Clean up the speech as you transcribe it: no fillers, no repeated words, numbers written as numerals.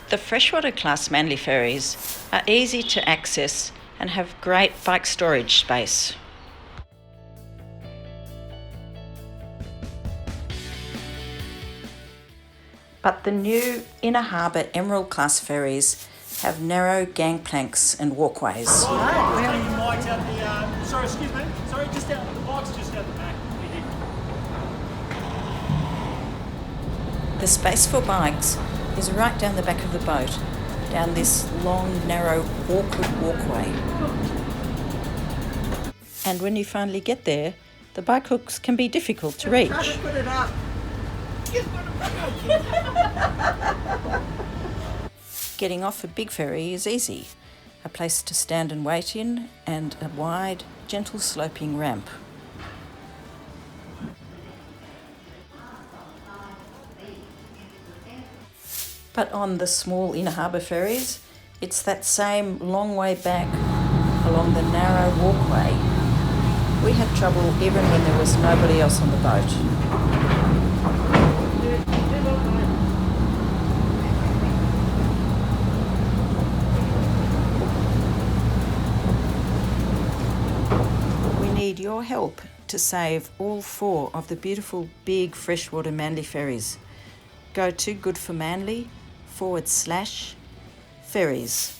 The freshwater class Manly Ferries are easy to access and have great bike storage space. But the new inner harbour Emerald class ferries have narrow gangplanks and walkways. Sorry, excuse me. Sorry, just out the bike's just out the back. The space for bikes is right down the back of the boat, down this long, narrow, awkward walkway. And when you finally get there, the bike hooks can be difficult to reach. Put it up. Getting off a big ferry is easy. A place to stand and wait in, and a wide, gentle sloping ramp. But on the small inner harbour ferries, it's that same long way back along the narrow walkway. We had trouble even when there was nobody else on the boat. We need your help to save all 4 of the beautiful big freshwater Manly ferries. Go to goodformanly.com/ferries.